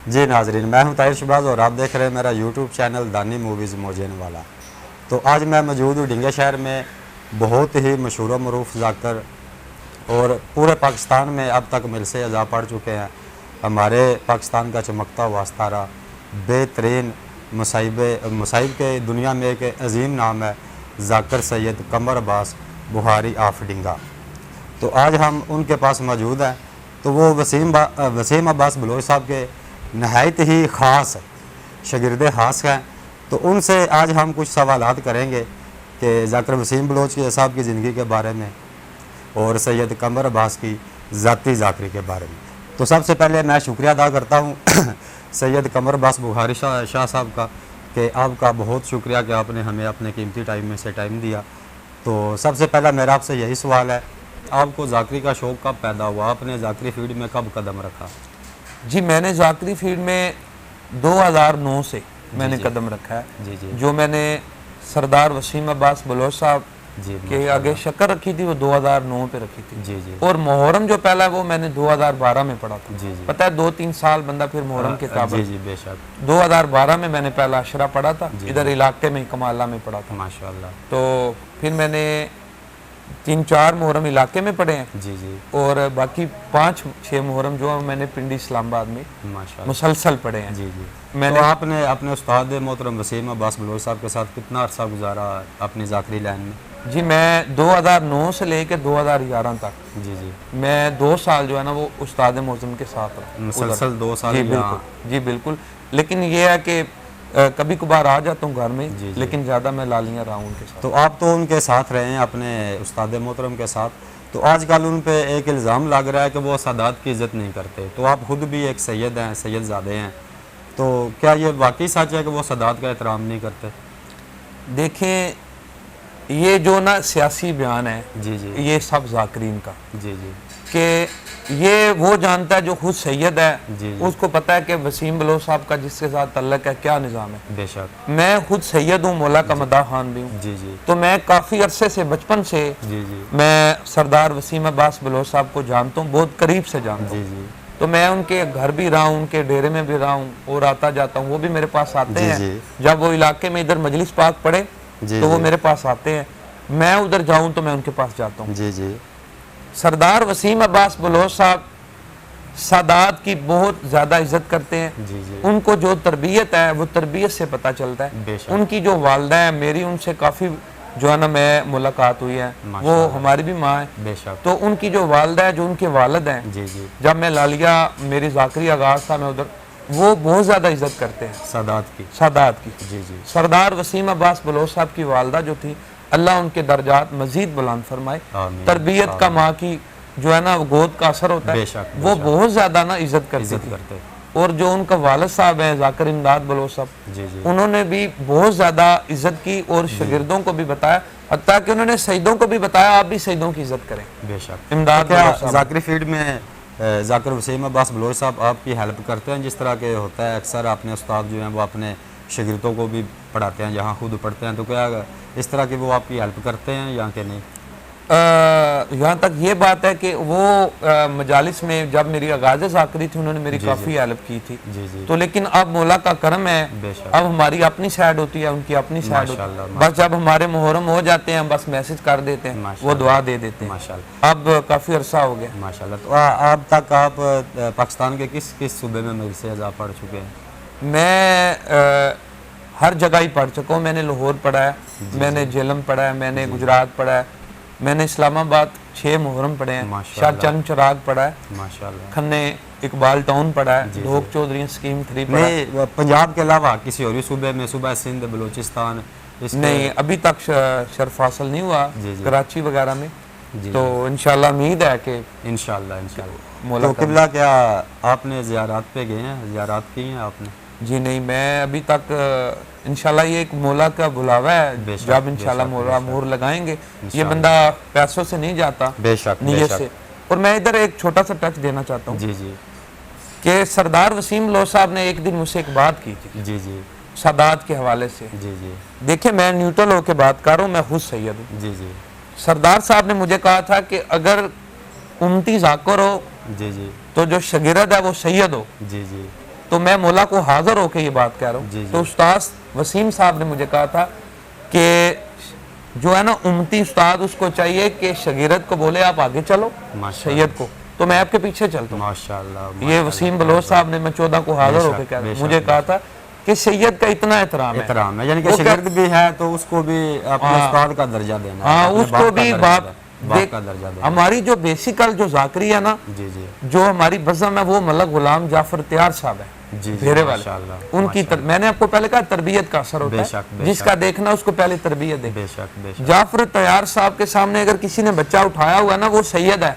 जी नाजरीन, मैं हूं ताहिर शहबाज और आप देख रहे हैं मेरा यूट्यूब चैनल दानी मूवीज़ मोजेन वाला। तो आज मैं मौजूद हूँ ढिंगे शहर में, बहुत ही मशहूर मरूफ ज़ाकर और पूरे पाकिस्तान में अब तक मिल से अज़ा पढ़ चुके हैं। हमारे पाकिस्तान का चमकता हुआ सितारा, बेहतरीन मसाइब के दुनिया में एक अजीम नाम है ज़ाकर सैयद कमर अब्बास बुखारी ऑफ ढिंगा। तो आज हम उनके पास मौजूद हैं। तो वो वसीम अब्बास बलोच साहब के नहायत ही ख़ास शागिर्द ख़ास हैं। तो उनसे आज हम कुछ सवालात करेंगे कि ज़ाकर वसीम बलोच साहब की ज़िंदगी के बारे में और सैयद कमर अब्बास की ज़ाती ज़ाकरी के बारे में। तो सबसे पहले मैं शुक्रिया अदा करता हूँ सैयद कमर अब्बास बुखारी शाह साहब का, कि आपका बहुत शुक्रिया कि आपने हमें अपने कीमती टाइम में से टाइम दिया। तो सबसे पहला मेरा आपसे यही सवाल है, आपको ज़ाकरी का शौक़ कब पैदा हुआ? आपने ज़ाकरी फील्ड में कब कदम रखा? जी, मैंने ज़ाकरी फील्ड में 2009 से मैंने कदम रखा है। जी जी। जो मैंने सरदार वसीम अब्बास बलोच साहब के आगे शक्ल रखी थी वो 2009 पे रखी थी। जी जी। और मुहर्रम जो पहला है वो मैंने 2012 में पढ़ा था। जी जी। पता है 2-3 साल बंदा फिर मुहर्रम के काबिल। जी जी बेशक। 2012 में मैंने पहला अशरा पढ़ा था, इधर इलाके में कमाला में पढ़ा था माशाअल्लाह। तो फिर मैंने 3-4 मुहर्रम इलाके में पढ़े हैं। जी जी। और बाकी 5-6 मुहर्रम जो है मैंने पिंडी इस्लामाबाद में माशाअल्लाह मुसलसल पढ़े हैं। जी जी। मैंने तो आपने अपने उस्ताद मोहतरम वसीम अब्बास बलोच साहब के साथ कितना अरसा गुजारा अपनी ज़ाकरी लाइन में? जी, मैं 2009 से लेकर 2011 तक जी जी। मैं 2 साल जो है ना वो उस्ताद मोज़म के साथ रहा। मुसलसल 2 साल? जी बिल्कुल, जी बिल्कुल। लेकिन ये है कि कभी कभार आ जाता हूँ घर में। जी जी। लेकिन ज़्यादा मैं लालियाँ रहा हूँ उनके साथ। तो आप तो उनके साथ रहे हैं अपने उस्ताद मोहतरम के साथ। तो आजकल उन पे एक इल्ज़ाम लग रहा है कि वो सादात की इज़्ज़त नहीं करते। तो आप खुद भी एक सैयद हैं, सैयदज़ादे हैं, तो क्या ये वाकई सच है कि वो सादात का एहतराम नहीं करते? देखें, ये जो ना सियासी बयान है, जी जी। ये सब ज़ाकरीन का, जी जी। कि ये वो जानता है जो खुद सैयद है। जी जी। उसको पता है कि वसीम बलोच साहब का जिसके साथ तल्लक है क्या निज़ाम है। बेशक। मैं खुद सैयद हूँ, मौला का मदा खान भी हूँ। जी जी। तो मैं काफ़ी अरसे से, बचपन से जी जी। मैं सरदार वसीम अब्बास बलोच साहब को जानता हूँ, बहुत करीब से जानता हूँ। जी जी। तो मैं उनके घर भी रहा हूँ, उनके डेरे में भी रहा हूँ और आता जाता हूँ। वो भी मेरे पास आते जी हैं। जी। जब वो इलाके में इधर मजलिस पाक पड़े जी तो वो जी। मेरे पास आते हैं। मैं उधर जाऊँ तो मैं उनके पास जाता हूँ। जी जी। सरदार वसीम अब्बास बलोच साहब सादात की बहुत ज़्यादा इज्जत करते हैं। जी जी। उनको जो तरबियत है वो तरबियत से पता चलता है। बेशक। उनकी जो वालदा है, मेरी उनसे काफ़ी जो है ना मैं मुलाकात हुई है, वो माशाअल्लाह। हमारी भी माँ है। बेशक। तो उनकी जो वालदा है, जो उनके वालिद हैं, जी जी। जब मैं लालिया मेरी ज़ाकरी आगाज़ था, मैं उधर, वो बहुत ज़्यादा इज्जत करते हैं सादात की। सादात की। जी जी। सरदार वसीम अब्बास बलोच साहब की वालदा जो थी, अल्लाह उनके दर्जात मजीद बुलंद फरमाए। आमीन। तरबियत का माँ की जो है ना गोद का असर होता है। बेशक, वो बहुत ज़्यादा ना इज्जत करती थी। करते। और जो उनका वालिद साहब हैं ज़ाकर इमदाद बलोच साहब, जी जी। उन्होंने भी बहुत ज़्यादा इज्जत की और शागिर्दों को भी बताया, हत्ता कि उन्होंने सईदों को भी बताया आप भी सईदों की इज्जत करें। बेशक। इमदाद क्या बलोच साहब ज़ाकरी फील्ड में ज़ाकर वसीम अब्बास बलोच साहब आपकी हेल्प करते हैं? जिस तरह के होता है अक्सर अपने उस्ताद जो हैं वो अपने शागिर्दों को भी पढ़ाते हैं, जहाँ खुद पढ़ते हैं, तो क्या इस तरह की वो आपकी हेल्प करते हैं या कि नहीं? यहाँ तक ये बात है कि वो मजालिस में जब मेरी आगाज़ ज़ाकरी थी उन्होंने मेरी काफ़ी हेल्प की थी। जी जी। तो लेकिन अब मौला का करम है, बेशक। अब हमारी अपनी साइड होती है, उनकी अपनी साइड होती माशाअल्लाह, है। बस जब हमारे मुहर्रम हो जाते हैं बस मैसेज कर देते हैं, वो माशाअल्लाह। दुआ दे देते हैं। माशाअल्लाह। अब काफ़ी अरसा हो गया। माशाअल्लाह। तो अब तक आप पाकिस्तान के किस किस सूबे में मिल से अज़ा पढ़ चुके हैं? मैं हर जगह ही पढ़ चुका हूँ। मैंने लाहौर पढ़ा है, मैंने जेलम पढ़ा है, मैंने गुजरात पढ़ा है, मैंने इस्लामाबाद 6 मुहर्रम पढ़े हैं, माशाअल्लाह। शाहचंद चिराग पढ़ा है, माशाअल्लाह। खन्ने इकबाल टाउन पड़ा है, ढोक चौधरी स्कीम 3 पड़ा है। नहीं, पंजाब के अलावा किसी और सूबे में, सूबा सिंध, बलूचिस्तान? नहीं, अभी तक शर्फ हासिल नहीं हुआ। जी जी। कराची वगैरह में। जी। तो इंशाल्लाह उम्मीद है कि इंशाल्लाह मौला तो का। किबला क्या आपने ज़ियारत पे गए हैं, ज़ियारत की हैं आपने? जी नहीं, मैं अभी तक इंशाल्लाह ये एक मौला का बुलावा है। बेशक, जब इंशाल्लाह बेशक, मौला मोहर लगाएंगे, ये बंदा पैसों से नहीं जाता, बेशक नीयत बेशक। से। और मैं इधर एक छोटा सा टच देना चाहता हूँ जी जी। कि सरदार वसीम बलोच साहब ने एक दिन मुझसे एक बात की थी जी जी। सादात के हवाले से। जी जी। देखिए, मैं न्यूट्रल होकर बात कर रहा हूँ, मैं खुद सैयद हूँ। जी जी। सरदार साहब ने मुझे कहा था कि अगर उम्मती ज़ाकर हो जी जी। तो जो शागिर्द है वो सैयद हो, जी जी। तो मैं मौला को हाजिर होकर ये बात कह रहा जी, हूँ। जी। तो उस्ताद वसीम साहब ने मुझे कहा था कि जो है ना उम्मती उस्ताद उसको चाहिए कि शगीरत को बोले आप आगे चलो माशाअल्लाह। सैयद को, तो मैं आपके पीछे चलता हूँ। माशाअल्लाह, ये वसीम बलोच साहब ने, मैं 14 को हाजिर होकर कह रहा हूँ, मुझे कहा था कि सैयद का इतना एहतराम है, एहतराम है, यानी कि वो शागिर्द भी है तो उसको भी अपने उस्ताद का दर्जा देना है, हाँ अपने उसको का भी दर्जा बाप देना, बाप का दर्जा देना। हमारी जो बेसिकल जो जाकरी है ना, जी जी जो हमारी बज़म है, वो मलक गुलाम जाफर तैयार साहब है जी, भेरे वाले, माशाअल्लाह, उनकी मैंने आपको पहले कहा तरबियत का असर होता बेशक, है, बेशक। जिसका देखना उसको पहले तरबियत दे। बेशक बेशक। जाफर तैयार साहब के सामने अगर किसी ने बच्चा उठाया हुआ ना, वो सैयद है,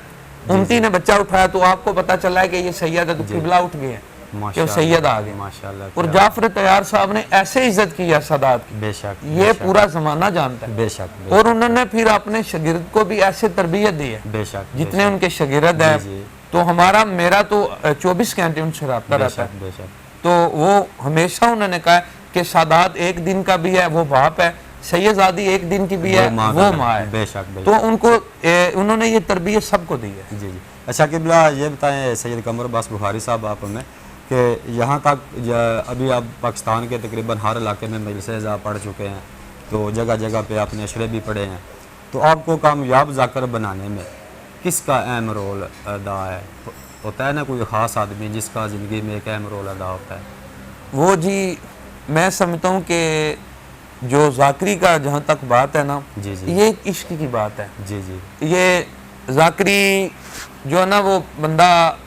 उनती ने बच्चा उठाया तो आपको पता चला है कि ये सैयद है, तो किबला उठ गए हैं कि वो माशाअल्लाह, सैयद आ गए। माशाअल्लाह। और जाफर तैयार साहब ने ऐसे इज्जत की है सादात की, बेशक ये पूरा जमाना जानता है। बेशक और उन्होंने फिर अपने शागिर्द को भी ऐसे तरबियत दी है, बेशक जितने उनके शागिर्द जी, हैं। जी। तो हमारा मेरा तो 24 घंटे उनसे रब्ता रहता है। बेशक। तो वो हमेशा उन्होंने कहा कि सादात एक दिन का भी है, वो बाप है, सैयदजादी एक दिन की भी है, वो माँ है। बेशक बेशक। तो उनको उन्होंने ये तरबियत सबको दी है। जी जी। अच्छा किबला, ये बताएं सैयद कमर अब्बास बुखारी साहब आप हमें कि यहाँ तक अभी आप पाकिस्तान के तकरीबन हर इलाके में मजलिसें आप पढ़ चुके हैं, तो जगह जगह पे आपने अशरे भी पढ़े हैं, तो आपको कामयाब जाकर बनाने में किसका अहम रोल अदा है? होता है ना कोई ख़ास आदमी जिसका ज़िंदगी में एक अहम रोल अदा होता है? वो जी मैं समझता हूँ कि जो जाकरी का जहाँ तक बात है ना, जी जी ये एक इश्क की बात है। जी जी ये जाकरी जो है ना, वो बंदा,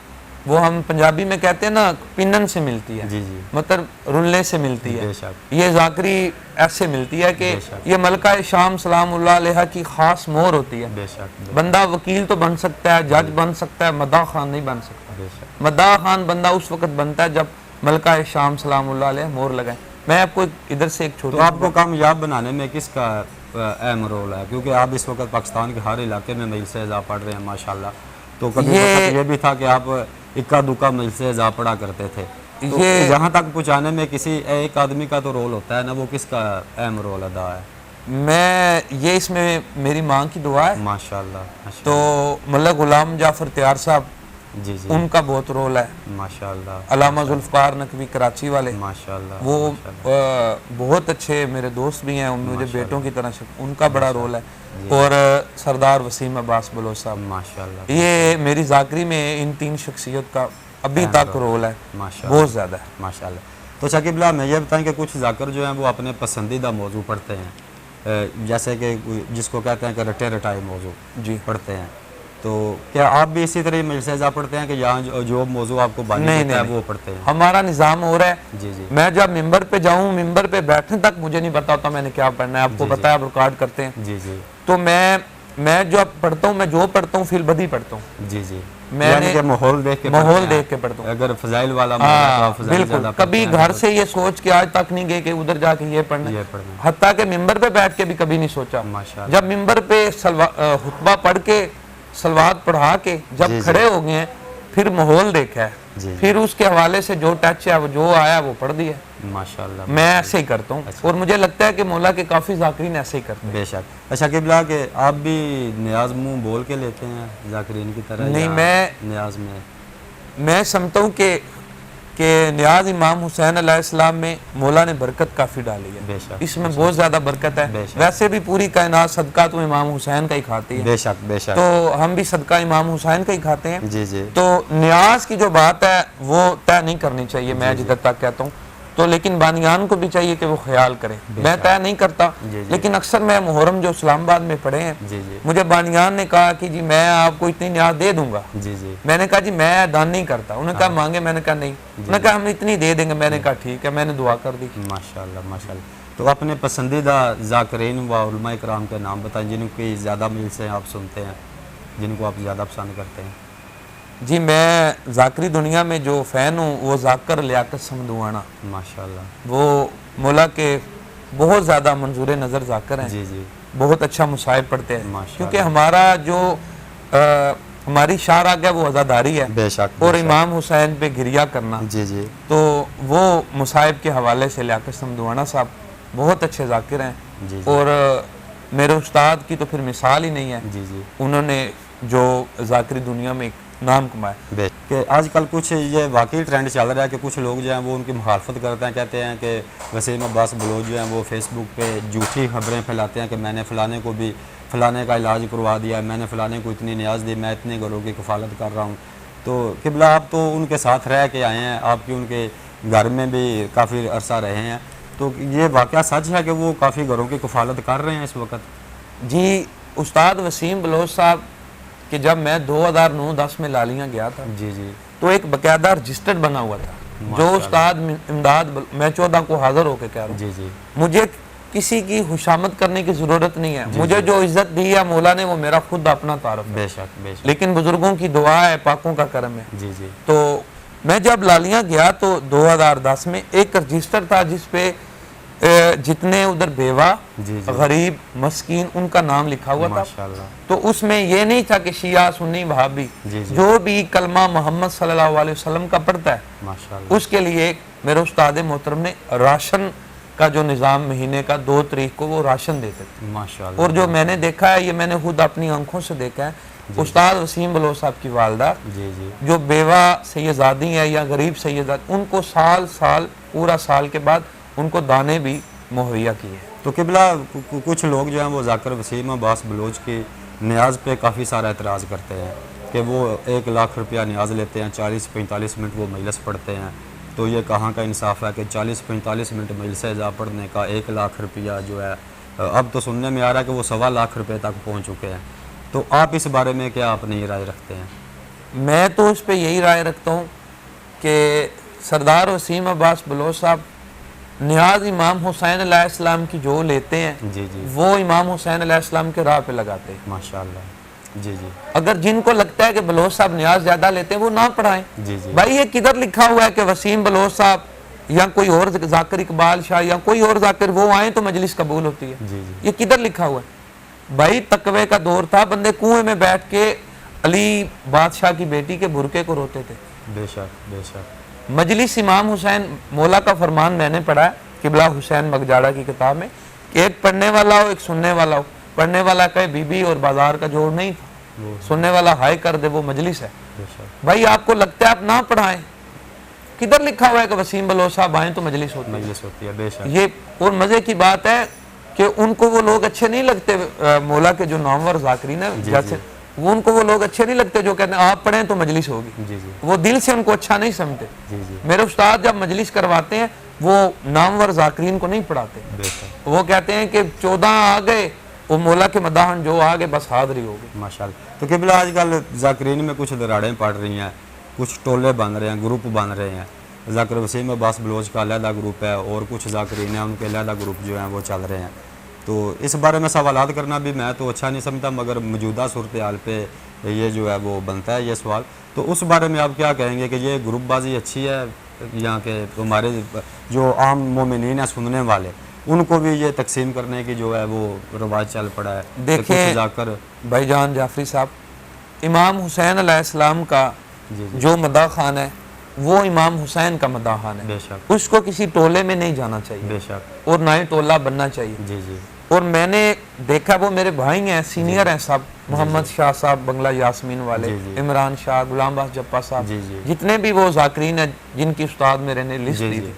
वो हम पंजाबी में कहते हैं ना, पिनन से मिलती है, जी जी मतलब रुलने से मिलती है। बेशक ये जाकरी ऐसे मिलती है कि बेशक। ये मलका शाम सलामुल्लाह अलैहा की खास मोहर होती है। बेशक बंदा वकील तो बन सकता है, जज बन सकता है, मद्दा खान नहीं बन सकता। बेशक मद्दा खान बंदा उस वक्त बनता है जब मलका शाम सलामुल्लाह अलैहा मोहर लगाए। मैं आपको इधर से एक तो छोटा आपको कामयाब बनाने में किसका अहम रोल है? क्योंकि आप इस वक्त पाकिस्तान के हर इलाके में मजलिसें आप पढ़ रहे हैं माशाल्लाह, तो कभी ये भी था कि आप इक्का दुक्का मजलिसें आप पढ़ा करते थे, तो ये यहाँ तक पहुँचाने में किसी एक आदमी का तो रोल होता है ना, वो किसका अहम रोल अदा है? मैं ये इसमें मेरी माँ की दुआ है। माशाल्लाह तो मलक गुलाम जाफर तैयार साहब, जी जी उनका बहुत रोल है। माशाल्लाह अलामा जुल्फ़कार नकवी कराची वाले, माशाल्लाह वो बहुत अच्छे मेरे दोस्त भी हैं, मुझे बेटों की तरह से, उनका बड़ा रोल है। और सरदार वसीम अब्बास बलोच साहब, माशाल्लाह ये मेरी जाकरी में इन 3 शख्सियत का अभी तक रोल है, माशाल्लाह बहुत ज़्यादा है। माशाल्लाह। तो शकीबला, मैं ये बताएं कि कुछ जाकर जो हैं वो अपने पसंदीदा मौजू पढ़ते हैं, जैसे कि जिसको कहते हैं कि रटे रटाए मौजू जी पढ़ते हैं, तो क्या आप भी इसी तरह मजलिसें पढ़ते हैं कि यहाँ जो मौजू आपको बानी देता है वो पढ़ते हैं? हमारा निज़ाम हो रहा है। जी जी मैं जब मिंबर पे जाऊँ, मिंबर पे बैठने तक मुझे नहीं पता होता मैंने क्या पढ़ना है। आपको पता है, आप रिकॉर्ड करते हैं, जी जी तो मैं जब पढ़ता हूँ, मैं जो पढ़ता हूँ फिल बदी पढ़ता हूँ। जी जी। मैंने यानी कि माहौल देख के पढ़ता हूँ। अगर फजाइल वाला माहौल है तो आप फजाइल बिल्कुल, ज़्यादा कभी पढ़ते हैं। घर से ये सोच के आज तक नहीं गए कि उधर जाके ये पढ़ना ये है। पढ़ना हत्ता के मिंबर पे बैठ के भी कभी नहीं सोचा। माशाल्लाह। जब मिंबर पे खुतबा पढ़ के सलवात पढ़ा के जब खड़े हो गए हैं, फिर माहौल देखा है, जी, फिर उसके हवाले से जो टच है, वो जो आया वो पढ़ दिया। माशाल्लाह। मैं ऐसे ही करता हूँ। और मुझे लगता है कि मौला के काफ़ी जाकरीन ऐसे ही करते हैं। बेशक। अच्छा किबला, के आप भी न्याज मुंह बोल के लेते हैं जाकरीन की तरह? नहीं, या मैं न्याज में मैं समझता हूँ कि न्याज इमाम हुसैन अलैहिस्सलाम में मौला ने बरकत काफ़ी डाली है। बेशक इसमें बहुत ज़्यादा बरकत है। बेशक। वैसे भी पूरी कायनात सदका तो इमाम हुसैन का ही खाती है, बेशक बेशक। तो हम भी सदका इमाम हुसैन का ही खाते हैं। जी जी तो न्याज की जो बात है वो तय नहीं करनी चाहिए, मैं जिधर तक कहता हूँ। तो लेकिन बानियान को भी चाहिए कि वो ख्याल करें। मैं तय नहीं करता, लेकिन अक्सर मैं मुहर्रम जो इस्लामाबाद में पढ़े हैं, जी जी मुझे बानियान ने कहा कि जी मैं आपको इतनी न्याज दे दूंगा। जी जी मैंने कहा जी मैं दान नहीं करता। उन्होंने कहा मांगे, मैंने कहा नहीं। उन्होंने कहा हम इतनी दे देंगे। मैंने कहा ठीक है, मैंने दुआ कर दी। माशाल्लाह माशाल्लाह। तो अपने पसंदीदा जाकरीन व उलमा इकराम के नाम बताएं जिनकी ज़्यादा मिलसे आप सुनते हैं, जिनको आप ज़्यादा पसंद करते हैं? जी मैं जाकरी दुनिया में जो फ़ैन हूँ वो जाकर लियाकत समदुआना, माशाल्लाह। वो मौला के बहुत ज़्यादा मंजूर नज़र जाकर हैं। जी जी बहुत अच्छा मुसाहिब पढ़ते हैं, माशाल्लाह। क्योंकि हमारा जो हमारी शार आ गया वो अज़ादारी है बेशक। और इमाम हुसैन पे गिरिया करना। जी जी तो वो मुसाहिब के हवाले से लियाकत समदुआना साहब बहुत अच्छे जाकिर हैं। जी और मेरे उस्ताद की तो फिर मिसाल ही नहीं है। जी जी उन्होंने जो जाकरी दुनिया में नाम कमाया। कि आजकल कुछ ये वाकई ट्रेंड चल रहा है कि कुछ लोग जो हैं वो उनकी मुखालफत करते हैं, कहते हैं कि वसीम अब्बास बलोच जो हैं वो फेसबुक पे झूठी खबरें फैलाते हैं कि मैंने फ़लाने को भी फ़लाने का इलाज करवा दिया, मैंने फ़लाने को इतनी न्याज दी, मैं इतने घरों की कफ़ालत कर रहा हूँ। तो किबला आप तो उनके साथ रह के आए हैं, आपकी उनके घर में भी काफ़ी अरसा रहे हैं, तो ये वाक़या सच है कि वो काफ़ी घरों की कफ़ालत कर रहे हैं इस वक्त? जी, उस्ताद वसीम बलोच साहब कि जब मैं 2009-10 में लालियाँ गया था जी जी, तो एक बकायदा रजिस्टर्ड बना हुआ था जो उस्ताद इमदाद मैं 14 को हाजिर होकर कह रहा हूँ। जी जी, मुझे किसी की खुशामद करने की ज़रूरत नहीं है, मुझे जो इज़्ज़त दी है मौला ने वो मेरा खुद अपना तारफ़ है, बेशक बेशक, लेकिन बुज़ुर्गों की दुआ है, पाकों का करम है। जी जी, तो मैं जब लालियाँ गया तो 2010 में एक रजिस्टर था जिस पे जितने उधर बेवा, जी जी, गरीब, मस्कीन उनका नाम लिखा हुआ था। माशाल्लाह, तो उसमें ये नहीं था कि शिया सुन्नी वहाबी, जी जी, जो भी कलमा मोहम्मद सल्लल्लाहु अलैहि वसल्लम का पढ़ता है माशाल्लाह, उसके लिए मेरे उस्ताद मोहतरम ने राशन का जो निज़ाम महीने का 2 तारीख को वो राशन देते थे। माशाल्लाह, और जो मैंने देखा है, ये मैंने खुद अपनी आंखों से देखा है, उस्ताद वसीम बलोच साहब की वालदा जी जी, जो बेवा सैयदादी है या गरीब सैयदादी, उनको साल पूरा साल के बाद उनको दाने भी मुहैया किए। तो किबला कुछ लोग जो हैं वो जाकर वसीम अब्बास बलोच की न्याज पे काफ़ी सारा एतराज़ करते हैं कि वो 1 लाख रुपया न्याज लेते हैं, 40-45 मिनट वो मजलिस पढ़ते हैं, तो ये कहाँ का इंसाफ है कि 40-45 मिनट मजलिस जा पढ़ने का 1 लाख रुपया जो है, अब तो सुनने में आ रहा है कि वो 1.25 लाख रुपये तक पहुँच चुके हैं। तो आप इस बारे में क्या अपनी राय रखते हैं? मैं तो इस पर यही राय रखता हूँ कि सरदार वसीम अब्बास बलोच साहब न्याज इमाम हुसैन अलैहिस्सलाम की जो लेते हैं जी जी, वो इमाम हुसैन अलैहिस्सलाम के राह पे लगाते हैं। माशाल्लाह, जी जी, अगर जिनको लगता है कि बलोच साहब न्याज ज़्यादा लेते हैं वो ना पढ़ाएं। जी जी, भाई ये किधर लिखा हुआ है कि वसीम बलोच साहब या कोई और जाकिर इकबाल शाह या कोई और जाकिर वो आए तो मजलिस कबूल होती है? जी जी, ये किधर लिखा हुआ है? भाई तकवे का दौर था, बंदे कुएं में बैठ के अली बादशाह की बेटी के बुरके को रोते थे। बेशक बेशक, मजलिस इमाम हुसैन मौला का फरमान मैंने पढ़ा है किबला हुसैन मगजाड़ा की किताब में कि एक पढ़ने वाला हो एक सुनने वाला हो। पढ़ने वाला कहे बीबी और बाजार का जोड़ नहीं था, सुनने वाला हाय कर दे वो मजलिस है। बेशक, भाई आपको लगता है आप ना पढ़ाएं? किधर लिखा हुआ है कि वसीम बलोच साहब आए तो मजलिस होती है? मजलिस होती है, बेशक, ये और मजे की बात है कि उनको वो लोग अच्छे नहीं लगते, मौला के जो नामवर जाकिरीन है जैसे वो, उनको वो लोग अच्छे नहीं लगते जो कहते हैं आप पढ़ें तो मजलिस होगी। जी जी, वो दिल से उनको अच्छा नहीं समझते। जी जी, मेरे उस्ताद जब मजलिस करवाते हैं वो नामवर जाकिरीन को नहीं पढ़ाते, बेशक, वो कहते हैं कि 14 आ गए वो मौला के मदाहन जो आ गए बस हाजिरी हो गई। माशाल्लाह। तो किबला आजकल जाकिरीन में कुछ दराड़ें पड़ रही हैं, कुछ टोले बन रहे हैं, ग्रुप बन रहे हैं। जाकिर वसीम अब्बास बलोच का अलहदा ग्रुप है और कुछ जाकिरीन हैं उनके अलहदा ग्रुप जो हैं वो चल रहे हैं। तो इस बारे में सवालात करना भी मैं तो अच्छा नहीं समझता, मगर मौजूदा सूरत हाल पे ये जो है वो बनता है ये सवाल। तो उस बारे में आप क्या कहेंगे कि ये ग्रुपबाजी अच्छी है यहाँ के हमारे जो आम मोमिनीन हैं सुनने वाले, उनको भी ये तकसीम करने की जो है वो रवाज चल पड़ा है? देखिए जाकर भाईजान जाफरी साहब, इमाम हुसैन अलैहिस्सलाम का जी जी, जो मदा खान है वो इमाम हुसैन का मदा खान है, बेशक उसको किसी टोले में नहीं जाना चाहिए बेशक, और ना ही टोला बनना चाहिए। जी जी, और मैंने देखा वो मेरे भाई हैं, सीनियर हैं सब, मोहम्मद शाह साहब बंगला यास्मीन वाले, जी, जी। इमरान शाह, गुलाम बास जप्पा साहब, जी, जी। जितने भी वो जाकिरीन हैं जिनकी उस्ताद मेरे ने लिस्ट जी, दी जी। थी,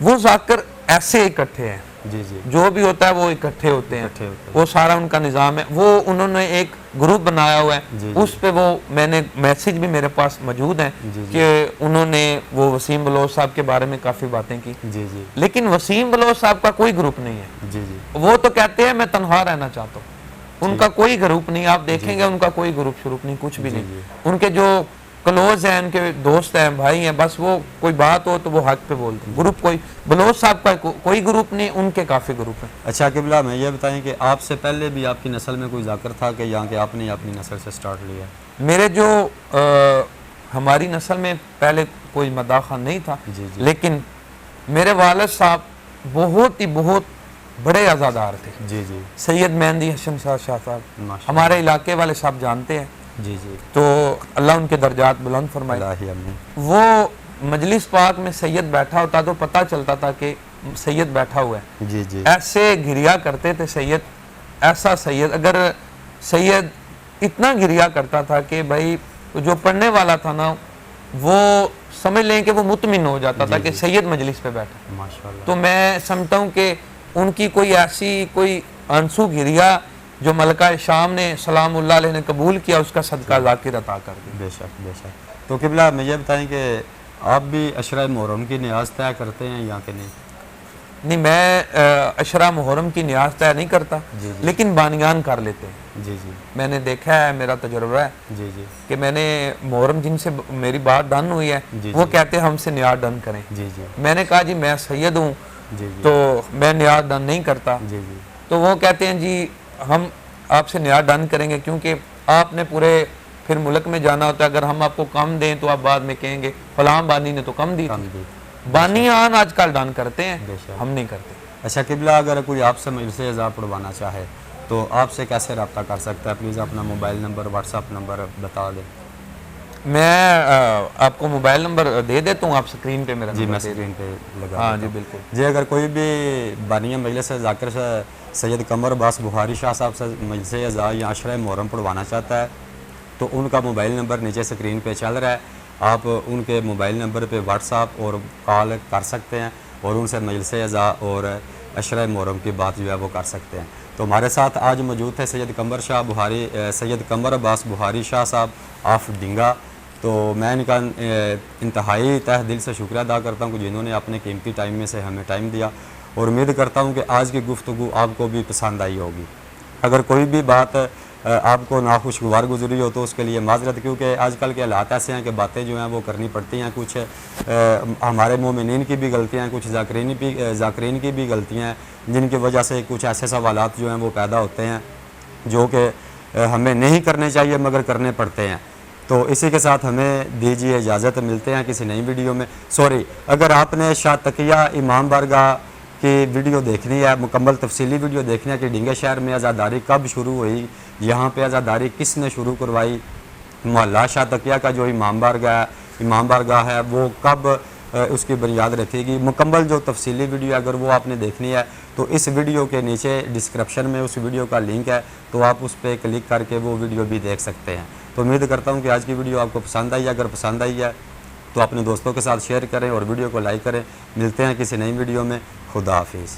वो जाकिर ऐसे इकट्ठे हैं, जी जी, जो भी होता है वो इकट्ठे होते हैं, इकट्ठे होते हैं। वो सारा उनका निज़ाम है। वो उन्होंने एक ग्रुप बनाया हुआ है, जी, उस पे वो मैंने मैसेज भी मेरे पास मौजूद हैं जी, जी। कि उन्होंने वो वसीम बलोच साहब के बारे में काफ़ी बातें की, जी जी, लेकिन वसीम बलोच साहब का कोई ग्रुप नहीं है। जी जी, वो तो कहते हैं मैं तनहा रहना चाहता हूँ, उनका कोई ग्रुप नहीं, आप देखेंगे उनका कोई ग्रुप शुरूप नहीं, कुछ भी जी, नहीं। उनके जो क्लोज हैं, उनके दोस्त हैं, भाई हैं, बस वो कोई बात हो तो वो हक पे बोलते हैं। ग्रुप कोई बलोच साहब का कोई ग्रुप नहीं, उनके काफ़ी ग्रुप हैं। अच्छा किबला, मैं ये बताएं कि आपसे पहले भी आपकी नस्ल में कोई जाकर था कि यहाँ के आपने अपनी नस्ल से स्टार्ट लिया? मेरे जो हमारी नस्ल में पहले कोई मदा खान नहीं था, जी, जी। लेकिन मेरे वालिद साहब बहुत बड़े आज़ादार थे। जी जी, सैयद मेहंदी हसन शाह साहब माशाल्लाह। हमारे इलाके वाले साहब जानते हैं, जी जी, तो अल्लाह उनके दर्जात बुलंद फरमाए। इलाही अम्मी। वो मजलिस पाक में सैयद बैठा होता तो पता चलता था कि सैयद बैठा हुआ है। जी जी, ऐसे गिरिया करते थे सैयद, ऐसा सैयद, अगर सैयद इतना गिरिया करता था कि भाई तो जो पढ़ने वाला था ना वो समझ लें कि वो मुतमिन हो जाता था कि सैयद मजलिस पे बैठा। माशाल्लाह। तो मैं समझता हूँ कि उनकी कोई ऐसी कोई आंसू गिरिया जो मलका शाम ने सलामुल्लाह अलैह ने कबूल किया, उसका सदका ज़ाकिर अता कर दिया। बेशक बेशक। तो किबला मुझे बताएं कि आप भी अशरा मुहर्रम की न्याज तय करते हैं या कि नहीं? नहीं, मैं अशरा मुहर्रम की न्याज तय नहीं करता, जी, जी। लेकिन बानियान कर लेते हैं। जी जी मैंने देखा है, मेरा तजुर्बा है जी जी कि मैंने मुहर्रम जिनसे मेरी बात डन हुई है जी, वो जी। कहते हैं हमसे न्याज डन करें। जी जी मैंने कहा जी मैं सैयद हूँ जी जी तो मैं न्याज डन नहीं करता। जी जी तो वो कहते हैं जी हम आपसे न्याज डन करेंगे, क्योंकि आपने पूरे फिर मुल्क में जाना होता है, अगर हम आपको कम दें तो आप बाद में कहेंगे फलां बानी ने तो कम दी कम थी। दी। बानियान आजकल डन करते हैं, बेशक। हम नहीं करते। अच्छा किबला, अगर कोई आपसे मजलिस अज़ा पढ़वाना चाहे तो आपसे कैसे रब्ता कर सकता है? प्लीज़ अपना मोबाइल नंबर, व्हाट्सअप नंबर बता दें। मैं आपको मोबाइल नंबर दे देता हूँ, आप स्क्रीन पे मेरा जी नंबर मैं दे दें। स्क्रीन पे लगा हाँ देता जी हूँ। बिल्कुल। जी अगर कोई भी बानिया मजलिस ज़ाकिर से सैयद कमर अब्बास बुखारी शाह साहब से मजलिस अज़ा या अशरा मुहर्रम पढ़वाना चाहता है तो उनका मोबाइल नंबर नीचे स्क्रीन पे चल रहा है, आप उनके मोबाइल नंबर पे व्हाट्सअप और कॉल कर सकते हैं और उनसे मजलिस अज़ा और अशरा मुहर्रम की बात जो है वो कर सकते हैं। तो हमारे साथ आज मौजूद थे सैयद कमर अब्बास बुखारी शाह साहब ऑफ डिंगा। तो मैं इनका इंतहाई तह दिल से शुक्रिया अदा करता हूँ कि जिन्होंने अपने कीमती टाइम में से हमें टाइम दिया, और उम्मीद करता हूँ कि आज की गुफ्तगू आपको भी पसंद आई होगी। अगर कोई भी बात आपको नाखुशगवार गुजरी हो तो उसके लिए माजरत, क्योंकि आजकल के हालात ऐसे हैं कि बातें जो हैं वो करनी पड़ती हैं। कुछ हमारे मोमिनीन की भी गलतियाँ हैं, कुछ ज़ाकरीन की भी गलतियाँ हैं, जिनकी वजह से कुछ ऐसे सवालात जो हैं वो पैदा होते हैं जो कि हमें नहीं करने चाहिए मगर करने पड़ते हैं। तो इसी के साथ हमें दीजिए इजाज़त, मिलते हैं किसी नई वीडियो में। सॉरी, अगर आपने शाह तकिया इमाम बारगाह की वीडियो देखनी है, मुकम्मल तफसीली वीडियो देखनी है कि डिंगे शहर में आज़ादारी कब शुरू हुई, यहाँ पे आज़ादारी किसने शुरू करवाई, मोहल्ला शाह तकिया का जो इमाम बारगाह है वो कब उसकी बुनियाद रखेगी, मुकम्मल जो तफसीली वीडियो अगर वो आपने देखनी है तो इस वीडियो के नीचे डिस्क्रिप्शन में उस वीडियो का लिंक है, तो आप उस पर क्लिक करके वो वीडियो भी देख सकते हैं। तो उम्मीद करता हूँ कि आज की वीडियो आपको पसंद आई है। अगर पसंद आई है तो अपने दोस्तों के साथ शेयर करें और वीडियो को लाइक करें। मिलते हैं किसी नई वीडियो में। खुदा हाफिज़।